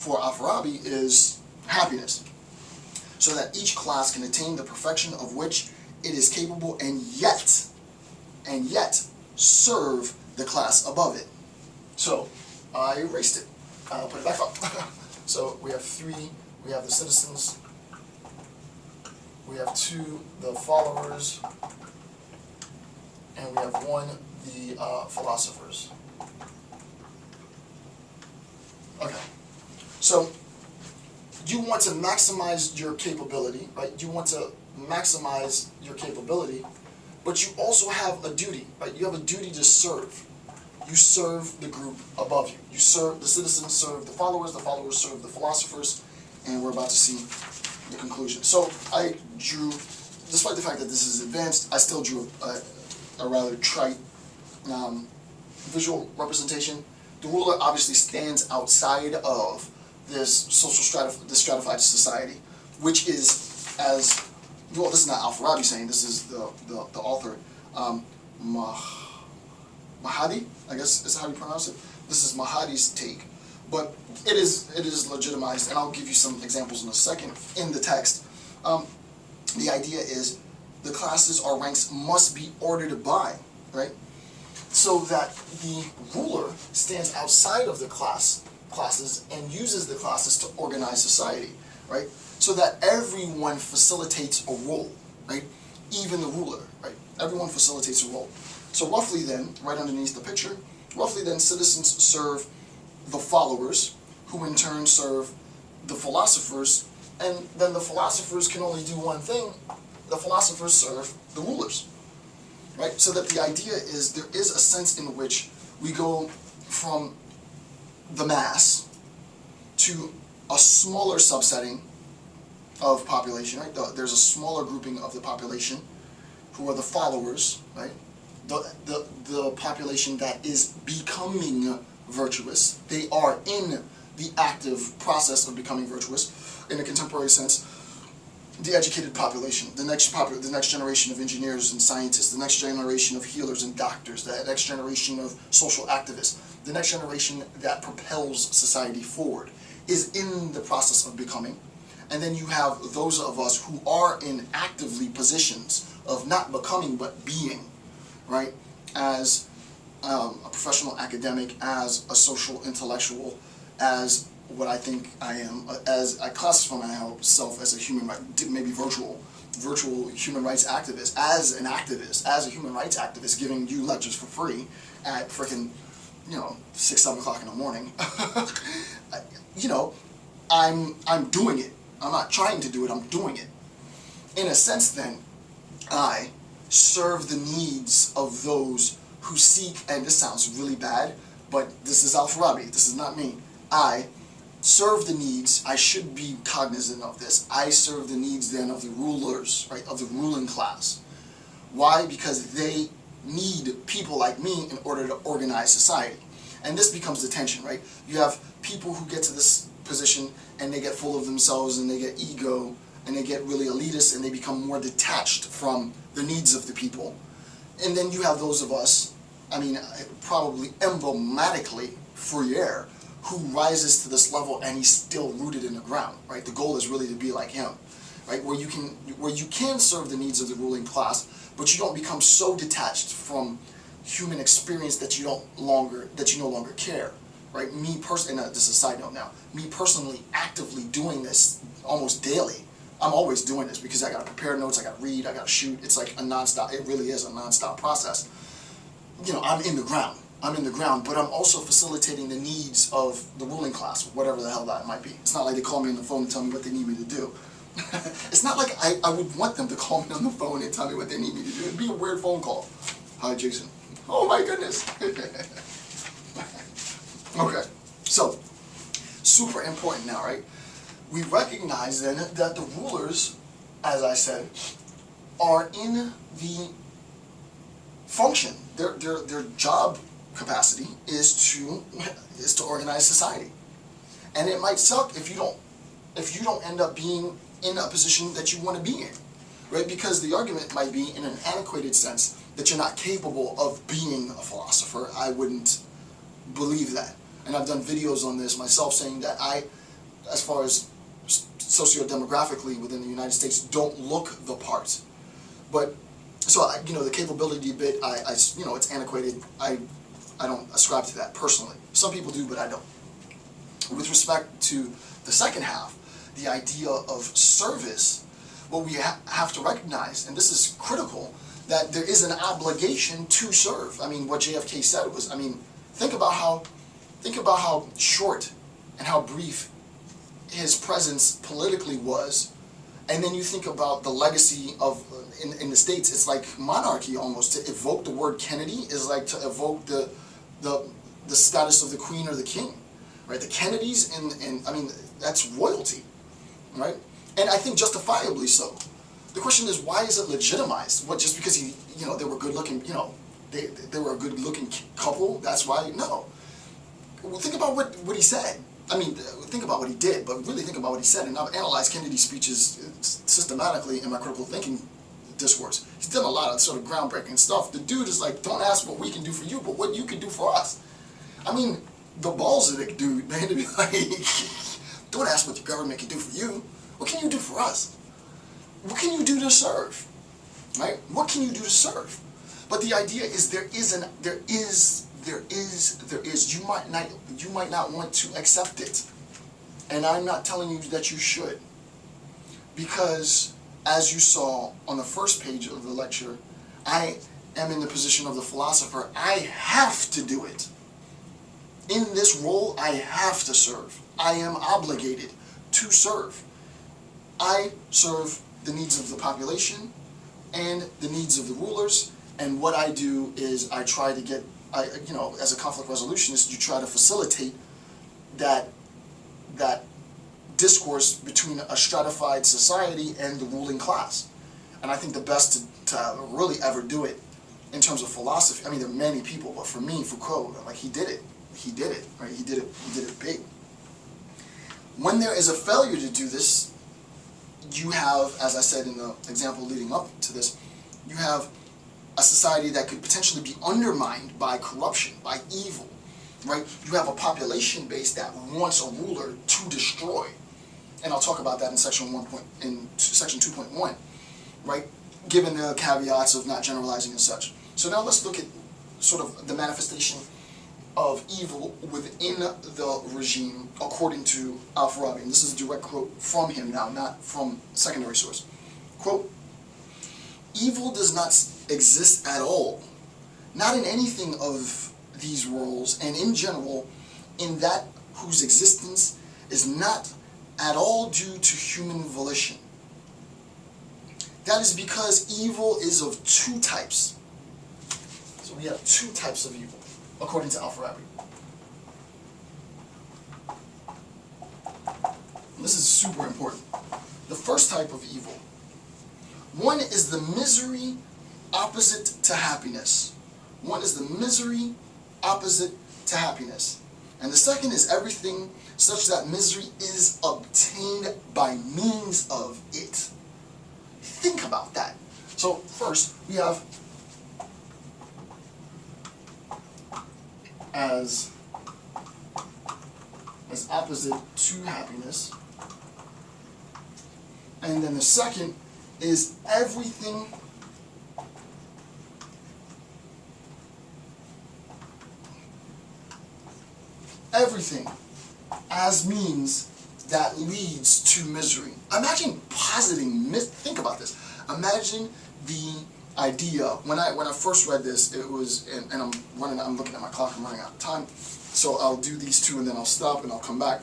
for Al-Farabi is happiness, so that each class can attain the perfection of which it is capable, and yet serve the class above it. So I erased it. I'll put it back up. So we have 3. We have the citizens. We have 2, the followers, and we have 1, the philosophers. Okay. So you want to maximize your capability, right? You want to maximize your capability, but you also have a duty, right? You have a duty to serve. You serve the group above you. You serve the citizens, serve the followers serve the philosophers, and we're about to see the conclusion. So I drew, despite the fact that this is advanced, I still drew a rather trite visual representation. The ruler obviously stands outside of this stratified society, which is, as well, this is not Al-Farabi saying, this is the author, Mahdi, I guess is how you pronounce it. This is Mahdi's take, but it is legitimized, and I'll give you some examples in a second in the text. The idea is the classes or ranks must be ordered by, right? So that the ruler stands outside of the classes and uses the classes to organize society, right? So that everyone facilitates a role, right? Even the ruler, right? Everyone facilitates a role. So roughly then, right underneath the picture, roughly then citizens serve the followers, who in turn serve the philosophers, and then the philosophers can only do one thing: the philosophers serve the rulers. Right? So that the idea is there is a sense in which we go from the mass to a smaller subsetting of population, right? There's a smaller grouping of the population who are the followers, right? The population that is becoming virtuous. They are in the active process of becoming virtuous in a contemporary sense. The educated population, the next generation of engineers and scientists, the next generation of healers and doctors, the next generation of social activists, the next generation that propels society forward is in the process of becoming. And then you have those of us who are in actively positions of not becoming but being, right? As a professional academic, as a social intellectual, as what I think I am, as I classify myself as a human right, maybe virtual human rights activist, as a human rights activist, giving you lectures for free at frickin', 6, 7 o'clock in the morning. I'm doing it. I'm not trying to do it, I'm doing it. In a sense then, I serve the needs of those who seek, and this sounds really bad, but this is Al-Farabi, this is not me. I serve the needs, I should be cognizant of this, I serve the needs then of the rulers, right, of the ruling class. Why? Because they need people like me in order to organize society. And this becomes the tension, right? You have people who get to this position and they get full of themselves and they get ego and they get really elitist and they become more detached from the needs of the people. And then you have those of us, probably emblematically Fourier, who rises to this level and he's still rooted in the ground, right? The goal is really to be like him, right? Where you can serve the needs of the ruling class, but you don't become so detached from human experience that you no longer care, right? Me personally, and this is a side note now, me personally actively doing this almost daily. I'm always doing this because I gotta prepare notes, I gotta read, I gotta shoot. It's like a nonstop, it really is a nonstop process. I'm in the ground, but I'm also facilitating the needs of the ruling class, whatever the hell that might be. It's not like they call me on the phone and tell me what they need me to do. It's not like I would want them to call me on the phone and tell me what they need me to do. It'd be a weird phone call. Hi, Jason. Oh my goodness. Okay, so, super important now, right? We recognize then that the rulers, as I said, are in the function. Their job capacity is to organize society. And it might suck if you don't end up being in a position that you want to be in, right? Because the argument might be, in an antiquated sense, that you're not capable of being a philosopher. I wouldn't believe that. And I've done videos on this myself saying that as far as socio-demographically within the United States, don't look the part. But, so, the capability bit, it's antiquated. I don't ascribe to that personally. Some people do, but I don't. With respect to the second half, the idea of service, what we have to recognize, and this is critical, that there is an obligation to serve. I mean, what JFK said was, think about how short and how brief his presence politically was, and then you think about the legacy of, in the States, it's like monarchy almost. To evoke the word Kennedy is like to evoke the status of the Queen or the King, right? The Kennedys, that's royalty, right? And I think justifiably so. The question is, why is it legitimized? What, just because they were good looking, they were a good looking couple, that's why? No. Well, think about what he said. Think about what he did, but really think about what he said. And I've analyzed Kennedy's speeches systematically in my critical thinking discourse. He's done a lot of sort of groundbreaking stuff. The dude is like, don't ask what we can do for you, but what you can do for us. The balls of the dude, man, to be like, don't ask what the government can do for you. What can you do for us? What can you do to serve? Right? What can you do to serve? But the idea is you might not want to accept it. And I'm not telling you that you should. Because as you saw on the first page of the lecture, I am in the position of the philosopher. I have to do it. In this role, I have to serve. I am obligated to serve. I serve the needs of the population and the needs of the rulers, and what I do is I try to get, as a conflict resolutionist, you try to facilitate that discourse between a stratified society and the ruling class. And I think the best to really ever do it in terms of philosophy, there are many people, but for me, Foucault, he did it. He did it, right? He did it big. When there is a failure to do this, you have, as I said in the example leading up to this, you have a society that could potentially be undermined by corruption, by evil, right? You have a population base that wants a ruler to destroy. And I'll talk about that in section 2.1, right? Given the caveats of not generalizing and such. So now let's look at sort of the manifestation of evil within the regime according to Al-Farabi. And this is a direct quote from him now, not from secondary source. Quote, "Evil does not exist at all, not in anything of these worlds, and in general, in that whose existence is not at all due to human volition. That is because evil is of two types." So we have two types of evil, according to Al-Farabi. This is super important. The first type of evil. One is the misery opposite to happiness. One is the misery opposite to happiness. And the second is everything such that misery is obtained by means of it. Think about that. So first, we have as opposite to happiness. And then the second is everything as means that leads to misery. Imagine positing, think about this. Imagine the idea, when I first read this, it was, and I'm looking at my clock, I'm running out of time, so I'll do these two and then I'll stop and I'll come back.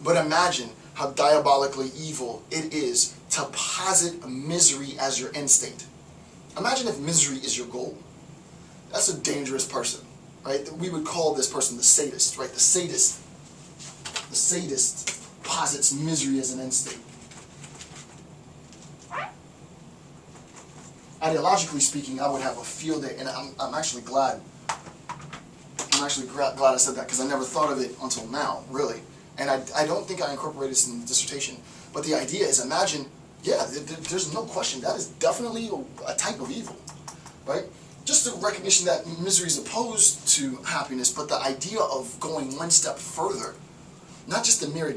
But imagine how diabolically evil it is to posit misery as your end state. Imagine if misery is your goal. That's a dangerous person, right? We would call this person the sadist, right? The sadist posits misery as an end state. Ideologically speaking, I would have a field day, and I'm actually glad. I'm actually glad I said that, because I never thought of it until now, really. And I don't think I incorporated this in the dissertation. But the idea is, imagine, yeah, there's no question, that is definitely a type of evil, right? Just the recognition that misery is opposed to happiness, but the idea of going one step further, not just the mere